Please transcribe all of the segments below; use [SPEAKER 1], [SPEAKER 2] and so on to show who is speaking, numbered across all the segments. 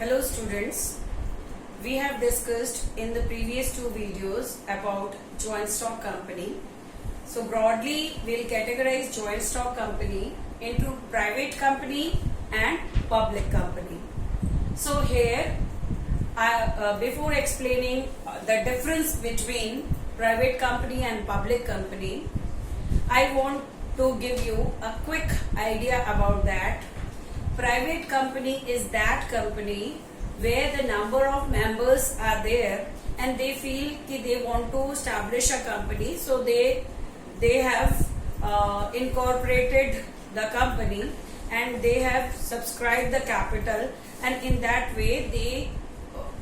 [SPEAKER 1] Hello students, we have discussed in the previous two videos about joint stock company. So broadly we'll categorize joint stock company into private company and public company. So here before explaining the difference between private company and public company, I want to give you a quick idea about that. Private company is that company where the number of members are there and they feel that they want to establish a company, so they have incorporated the company and they have subscribed the capital, and in that way they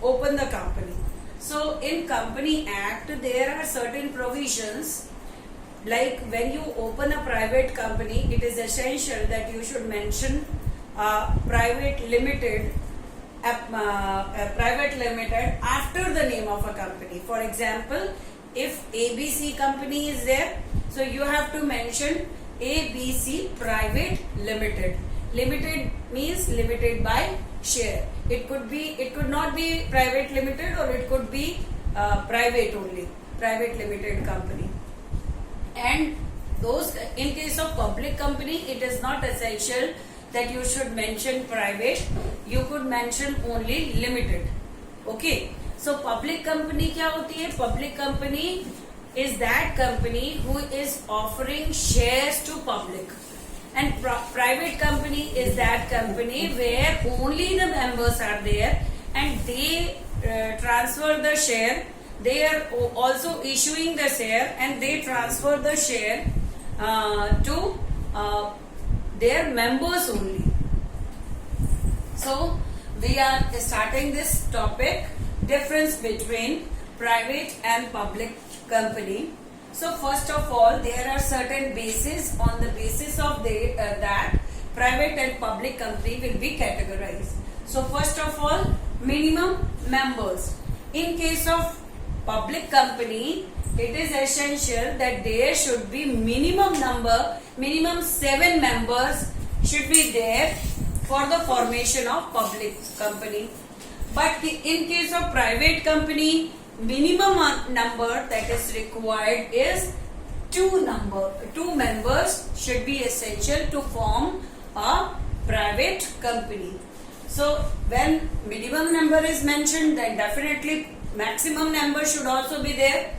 [SPEAKER 1] open the company. So in Company Act there are certain provisions, like when you open a private company, it is essential that you should mention private limited after the name of a company. For example, if ABC company is there, so you have to mention ABC Private Limited. Limited means limited by share. It could not be private limited, or it could be private only, private limited company. And those, in case of public company, it is not essential that you should mention private, you could mention only limited. Okay, so public company क्या होती है? Public company is that company who is offering shares to public, and private company is that company where only the members are there and they transfer the share. They are also issuing the share and they transfer the share to their members only. So we are starting this topic, difference between private and public company. So first of all, there are certain bases. On the basis of that, private and public company will be categorized. So first of all, minimum members. In case of public company, it is essential that there should be minimum 7 members should be there for the formation of public company. But in case of private company, minimum number that is required is 2 members should be essential to form a private company. So when minimum number is mentioned, then definitely maximum number should also be there.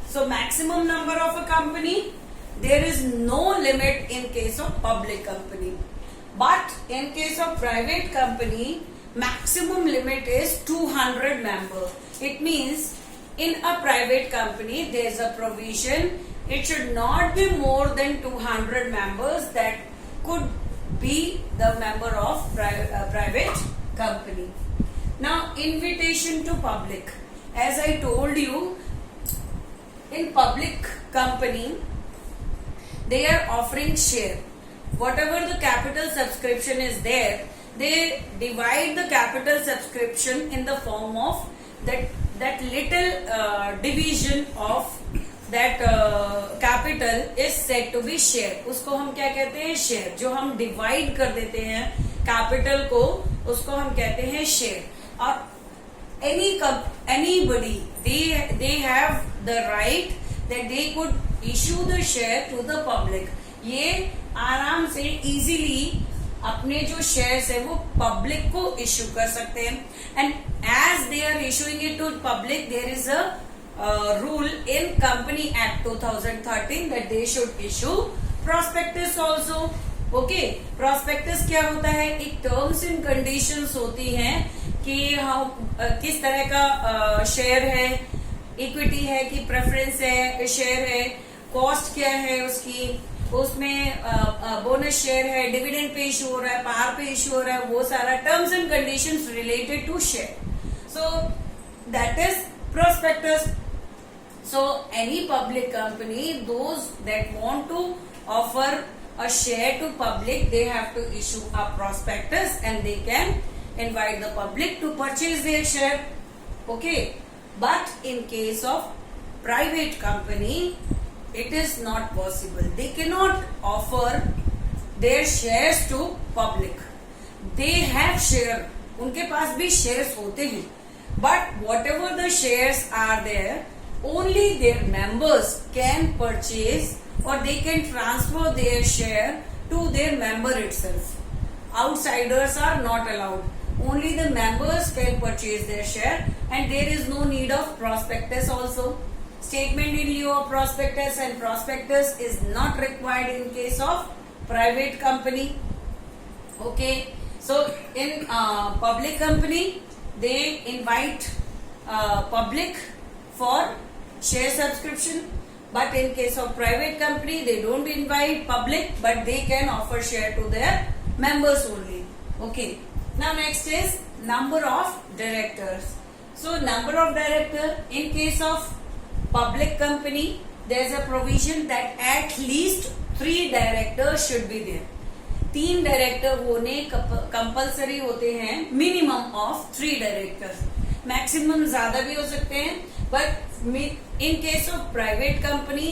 [SPEAKER 1] So maximum number of a company, there is no limit in case of public company. But in case of private company, maximum limit is 200 members. It means in a private company, there is a provision, it should not be more than 200 members that could be the member of private company. Now, invitation to public. As I told you, in public company, they are offering share. Whatever the capital subscription is there, they divide the capital subscription in the form of that little division of that capital is said to be share. उसको हम क्या कहते हैं? Share. जो हम divide कर देते हैं capital को, उसको हम कहते हैं share. और anybody, they have the right that they could issue the share to the public. ये आराम से easily अपने जो shares है वो public को issue कर सकते हैं. And as they are issuing it to public, there is a rule in Company Act 2013 that they should issue prospectus also. Okay, prospectus क्या होता है? एक terms and conditions होती हैं कि हम किस तरह का शेयर है, इक्विटी है कि प्रेफरेंस है, शेयर है, कॉस्ट क्या है उसकी, उसमें बोनस शेयर है, डिविडेंड पे इशू हो रहा है, पार पे इशू हो रहा है, वो सारा terms and conditions related to share. So that is prospectus. So any public company, those that want to offer a share to public, they have to issue a prospectus and they can invite the public to purchase their share. Okay, but in case of private company, it is not possible. They cannot offer their shares to public. They have share उनके पास भी shares होते हैं, but whatever the shares are there, only their members can purchase or they can transfer their share to their member itself. Outsiders are not allowed. Only the members can purchase their share, and there is no need of prospectus also. Statement in lieu of prospectus and prospectus is not required in case of private company. Okay, so in public company they invite public for share subscription, but in case of private company they don't invite public, but they can offer share to their members only. Okay, now next is number of directors. So number of director, in case of public company there is a provision that at least 3 directors should be there. 3 director होने compulsory होते हैं, minimum of 3 directors. Maximum ज्यादा भी हो सकते हैं, but in case of private company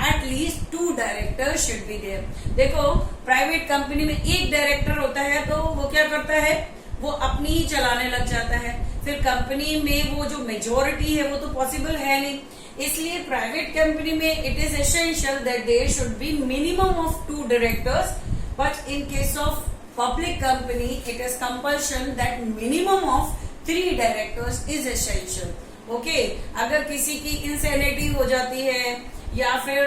[SPEAKER 1] at least 2 director should be there. देखो private company में एक डायरेक्टर होता है तो वो क्या करता है, वो अपनी ही चलाने लग जाता है. फिर कंपनी में वो जो मेजोरिटी है वो तो पॉसिबल है नहीं. इसलिए प्राइवेट कंपनी में it is essential that there should be minimum of 2 directors, but in case of public company it is compulsion that minimum of 3 directors is essential. Okay, अगर किसी की इंसैनिटी हो जाती है या फिर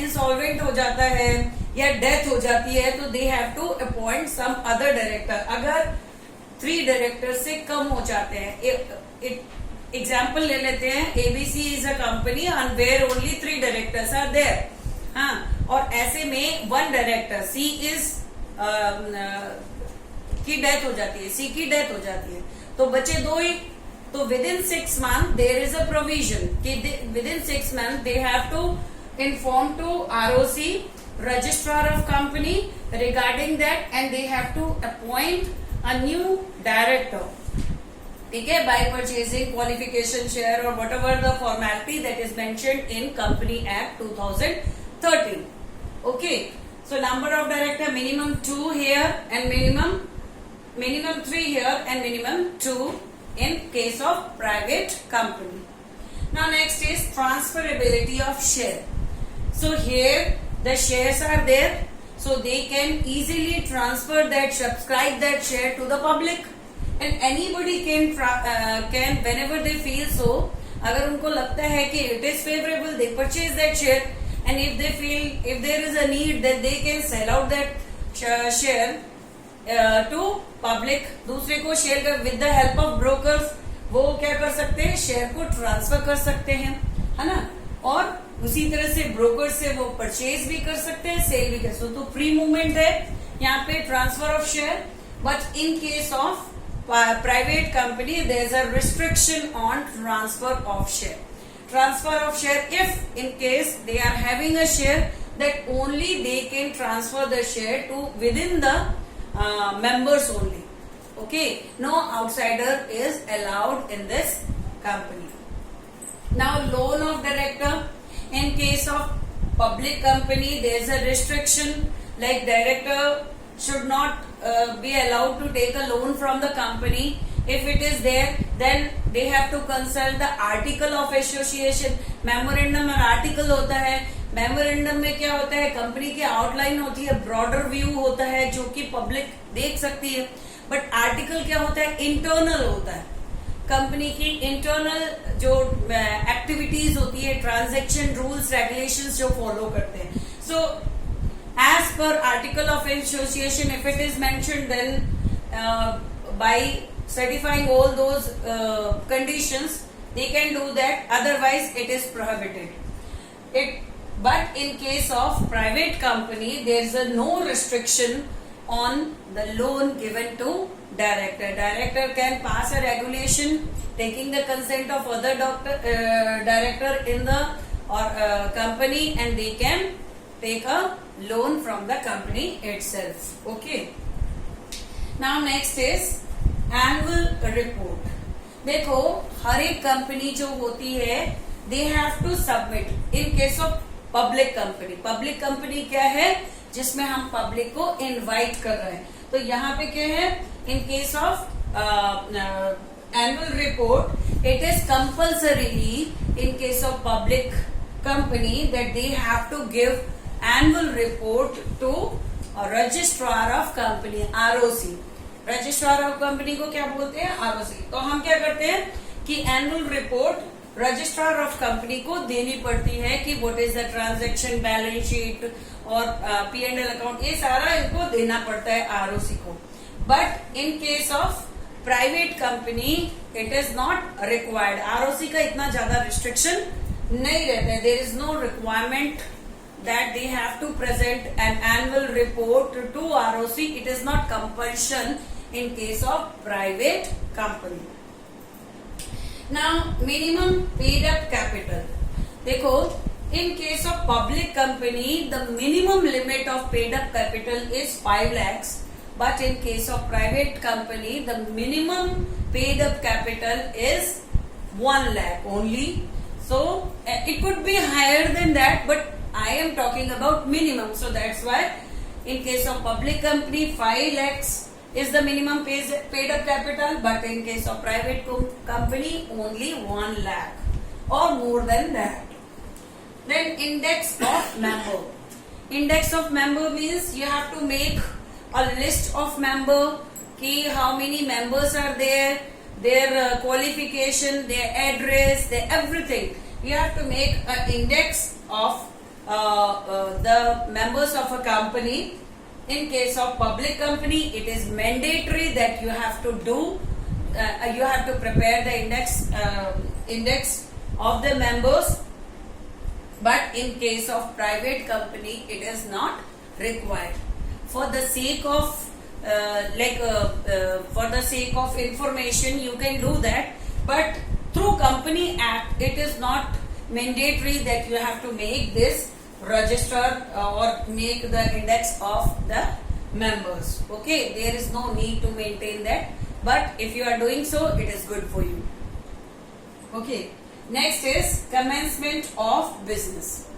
[SPEAKER 1] इंसॉल्वेंट हो जाता है या डेथ हो जाती है तो they have to appoint some other director. अगर 3 डायरेक्टर से कम हो जाते हैं, एग्जाम्पल ले लेते हैं, ABC is a company and where only 3 directors are there. हाँ, और ऐसे में 1 डायरेक्टर सी इज की डेथ हो जाती है, सी की डेथ हो जाती है, तो बचे 2 ही. तो within 6 months there is a provision कि within 6 months they have to inform to ROC, registrar of company, regarding that, and they have to appoint a new director. ठीक है, by purchasing qualification share or whatever the formality that is mentioned in Company Act 2013. Okay, so number of director minimum 2 here and minimum 3 here and minimum 2 in case of private company. Now next is transferability of share. So here the shares are there, so they can easily transfer that, subscribe that share to the public, and anybody can whenever they feel so. अगर उनको लगता है कि it is favorable, they purchase that share, and if they feel if there is a need that they can sell out that share to public. दूसरे को share कर with the help of brokers वो क्या कर सकते हैं, share को transfer कर सकते हैं, है ना. और उसी तरह से ब्रोकर से वो परचेज भी कर सकते हैं, सेल भी कर सकते हैं. तो फ्री मूवमेंट है यहाँ पे transfer of share. But in case of private company there is a restriction on transfer of share. Transfer of share if in case they are having a share that only they can transfer the share to within the members only. Okay, no outsider is allowed in this company. Now loan of director, in case of public company there is a restriction, like director should not be allowed to take a loan from the company. If it is there, then they have to consult the article of association. memorandum और article होता है. Memorandum में क्या होता है, company की outline होती है, ब्रॉडर व्यू होता है जो कि पब्लिक देख सकती है. बट आर्टिकल क्या होता है, इंटरनल होता है. कंपनी की इंटरनल जो एक्टिविटीज होती है, ट्रांजैक्शन रूल्स रेगुलेशंस जो फॉलो करते हैं. So as per article of association if it is mentioned then by certifying all those conditions they can do that, otherwise it is prohibited. But in case of private company, there is a no restriction on the loan given to director. Director can pass a regulation taking the consent of other director in the company, and they can take a loan from the company itself. Okay. Now next is annual report. देखो हर एक company जो होती है they have to submit. In case of public company क्या है, जिसमें हम public को इनवाइट कर रहे हैं. तो यहाँ पे क्या है, in case of annual report, it is compulsorily in case of public company that they have to give annual report to registrar of company, ROC. Registrar of company को क्या बोलते हैं? आरओसी. तो हम क्या करते हैं कि annual report registrar of company को देनी पड़ती है कि what is the transaction, balance sheet और P&L अकाउंट, ये सारा इनको देना पड़ता है आरओसी को. But in case of private company it is not required. ROC का इतना ज्यादा रिस्ट्रिक्शन नहीं रहता है. There is no requirement that they have to present an annual report to ROC. It is not compulsion in case of private company. Now minimum paid up capital. देखो, in case of public company the minimum limit of paid up capital is 5 lakhs, but in case of private company the minimum paid up capital is 1 lakh only. So it could be higher than that, but I am talking about minimum. So that's why in case of public company 5 lakhs is the minimum paid up capital, but in case of private company only 1 lakh or more than that. Then index of member. Index of member means you have to make a list of member, ki how many members are there, their qualification, their address, their everything. You have to make an index of the members of a company. In case of public company it is mandatory that you have to do you have to prepare the index of the members, but in case of private company it is not required. For the sake of for the sake of information you can do that, but through Company Act it is not mandatory that you have to make this register or make the index of the members. Okay, there is no need to maintain that, but if you are doing so it is good for you. Okay, next is commencement of business.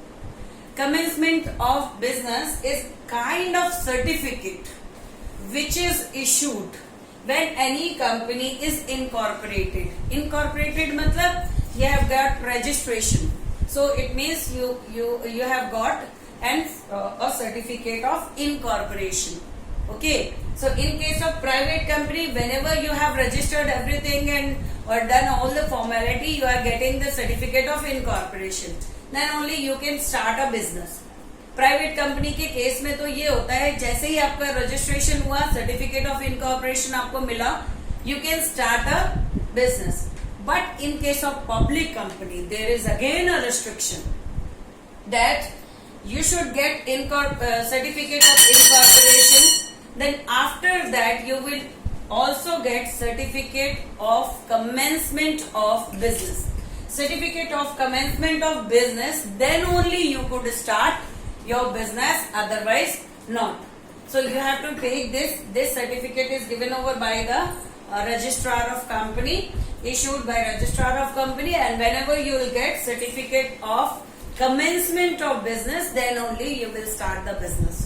[SPEAKER 1] Commencement of business is kind of certificate which is issued when any company is incorporated. Incorporated matlab you have got registration. So it means you have got a certificate of incorporation. Okay. So in case of private company, whenever you have registered everything and or done all the formality, you are getting the certificate of incorporation. Then only you can start a business. Private company के case में तो ये होता है, जैसे ही आपका registration हुआ, certificate of incorporation आपको मिला, you can start a business. But in case of public company, there is again a restriction that you should get certificate of incorporation. Then after that, you will also get certificate of commencement of business. Certificate of commencement of business. Then only you could start your business. Otherwise, not. So you have to take this. This certificate is given over by the registrar of company. Issued by registrar of company, and whenever you will get certificate of commencement of business, then only you will start the business.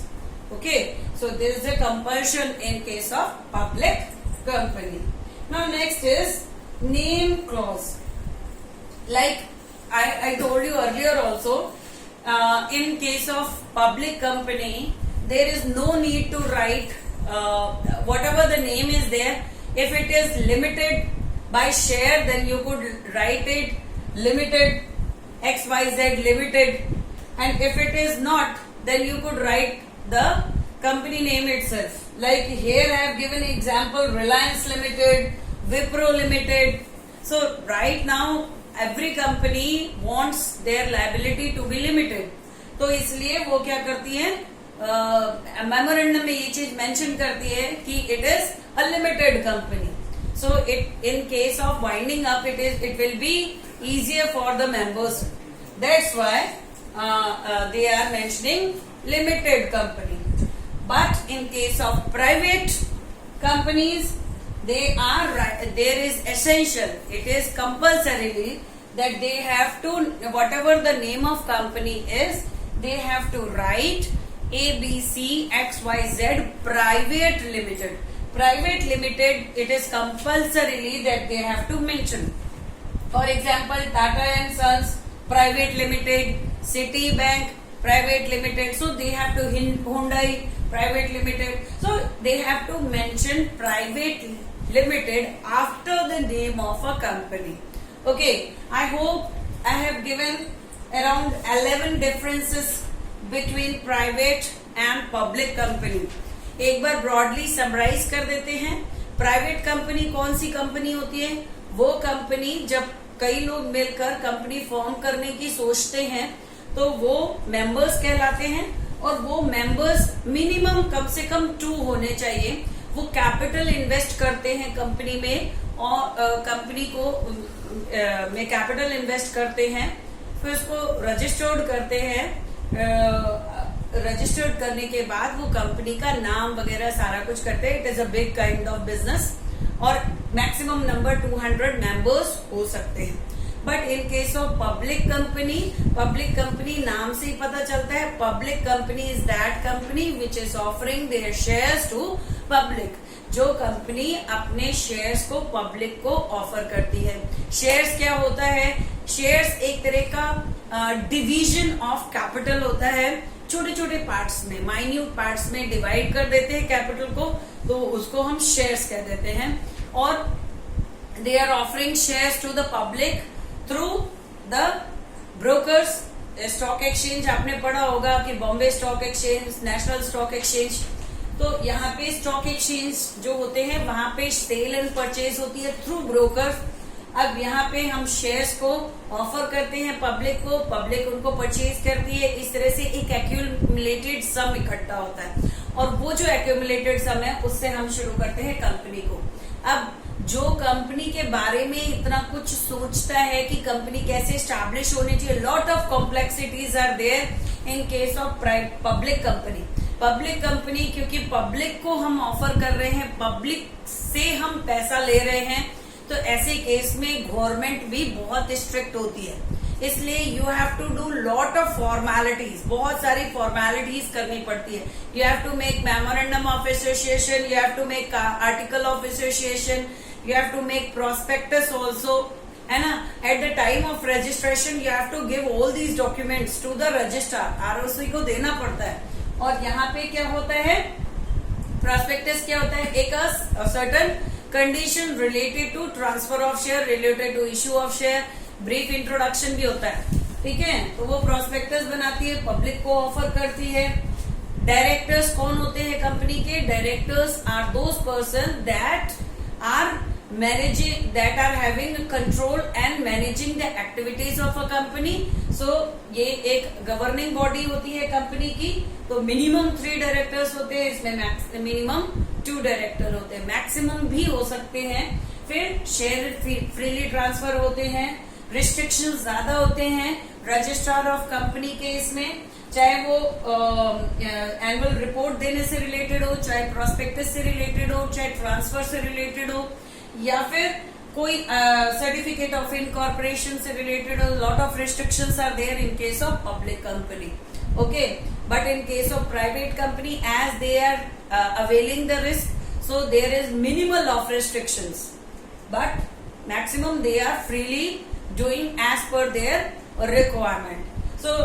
[SPEAKER 1] Okay, so there is a compulsion in case of public company. Now next is name clause. Like I told you earlier also, in case of public company there is no need to write whatever the name is there. If it is limited by share, then you could write it limited XYZ limited, and if it is not, then you could write the company name itself. Like here I have given example Reliance Limited, Wipro Limited. So right now every company wants their liability to be limited. तो इसलिए वो क्या करती है, memorandum में ये चीज mention करती है कि it is a limited company. So in case of winding up, it will be easier for the members. That's why they are mentioning limited company. But in case of private companies, there is essential. It is compulsorily that they have to, whatever the name of company is, they have to write ABC XYZ Private Limited. private limited, it is compulsorily that they have to mention. For example, Tata and Sons Private Limited, Citibank Private Limited. So they have to Hyundai Private Limited. So they have to mention Private Limited after the name of a company. Okay, I hope I have given around 11 differences between private and public company. एक बार broadly summarise कर देते हैं. Private company कौन सी company होती है? वो company जब कई लोग मिलकर कंपनी फॉर्म करने की सोचते हैं तो वो मेंबर्स कहलाते हैं, और वो मेंबर्स मिनिमम कम से कम 2 होने चाहिए. वो कैपिटल इन्वेस्ट करते हैं कंपनी में, और कंपनी को में कैपिटल इन्वेस्ट करते हैं, फिर उसको रजिस्टर्ड करते हैं. रजिस्टर्ड करने के बाद वो कंपनी का नाम वगैरह सारा कुछ करते हैं. It is a big kind of business, और मैक्सिमम नंबर 200 मेंबर्स हो सकते हैं. But in case of public company नाम से ही पता चलता है. Public company is that company which is offering their shares to public. जो कंपनी अपने शेयर्स को पब्लिक को ऑफर करती है. शेयर्स क्या होता है? शेयर्स एक तरह का डिवीजन ऑफ कैपिटल होता है. छोटे छोटे पार्ट्स में, माइन्यूट पार्ट्स में डिवाइड कर देते हैं कैपिटल को, तो उसको हम शेयर्स कह देते हैं. और they are offering shares to the public through the brokers. Stock exchange आपने पढ़ा होगा कि Bombay stock exchange, national stock exchange. तो यहाँ पे स्टॉक एक्सचेंज जो होते हैं वहां पे सेल एंड परचेज होती है थ्रू ब्रोकर. अब यहाँ पे हम शेयर्स को ऑफर करते हैं पब्लिक को, पब्लिक उनको परचेज करती है. इस तरह से एक एक्यूमुलेटेड सम इकट्ठा होता है, और वो जो एक्यूमुलेटेड सम है उससे हम शुरू करते हैं कंपनी को. अब जो कंपनी के बारे में इतना कुछ सोचता है कि कंपनी कैसे स्टैब्लिश होनी चाहिए, lot of complexities are there in case of public company. Public company क्योंकि पब्लिक को हम ऑफर कर रहे हैं, पब्लिक से हम पैसा ले रहे हैं, तो ऐसे केस में गवर्नमेंट भी बहुत स्ट्रिक्ट होती है. इसलिए you have to do lot of formalities, बहुत सारी फॉर्मेलिटीज करनी पड़ती है. You have to make memorandum of association, you have to make article of association, you have to make prospectus also, है ना. At the time of registration you have to give all these documents to the registrar. ROC को देना पड़ता है. और यहाँ पे क्या होता है? प्रोस्पेक्टस क्या होता है? एक certain condition related to transfer of share, related to issue of share, brief introduction भी होता है. ठीक है, तो वो प्रोस्पेक्टस बनाती है, पब्लिक को ऑफर करती है. डायरेक्टर्स कौन होते हैं कंपनी के? Directors are those person that are managing, that are having control and managing the activities of a company. So ये एक गवर्निंग बॉडी होती है कंपनी की. तो मिनिमम 3 डायरेक्टर्स होते हैं, इसमें मिनिमम 2 डायरेक्टर होते हैं, मैक्सिमम भी हो सकते हैं. फिर शेयर फ्रीली ट्रांसफर होते हैं, रिस्ट्रिक्शन ज्यादा होते हैं रजिस्ट्रार ऑफ कंपनी के इसमें, चाहे वो एनुअल रिपोर्ट देने से रिलेटेड हो, चाहे प्रोस्पेक्टस से रिलेटेड हो, चाहे ट्रांसफर से रिलेटेड हो, या फिर कोई सर्टिफिकेट ऑफ इनकॉर्पोरेशन से रिलेटेड. Lot of restrictions are there in case of public company. Okay, but in case of private company as they are availing the risk, so there is minimal of restrictions, but maximum they are freely doing as per their requirement. So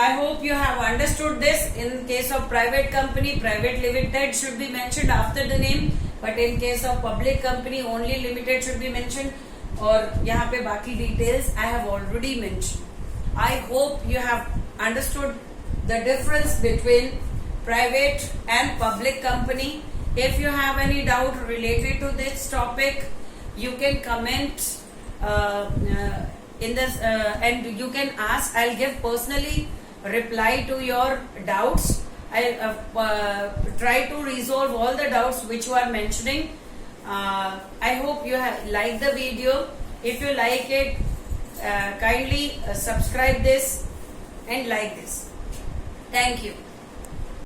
[SPEAKER 1] I hope you have understood this. In case of private company, private limited should be mentioned after the name, but in case of public company only limited should be mentioned. और यहाँ पे बाकी details I have already mentioned. I hope you have understood the difference between private and public company. If you have any doubt related to this topic, you can comment in this and you can ask. I'll give personally reply to your doubts. I'll try to resolve all the doubts which you are mentioning. I hope you have liked the video. If you like it, kindly subscribe this and like this. Thank you.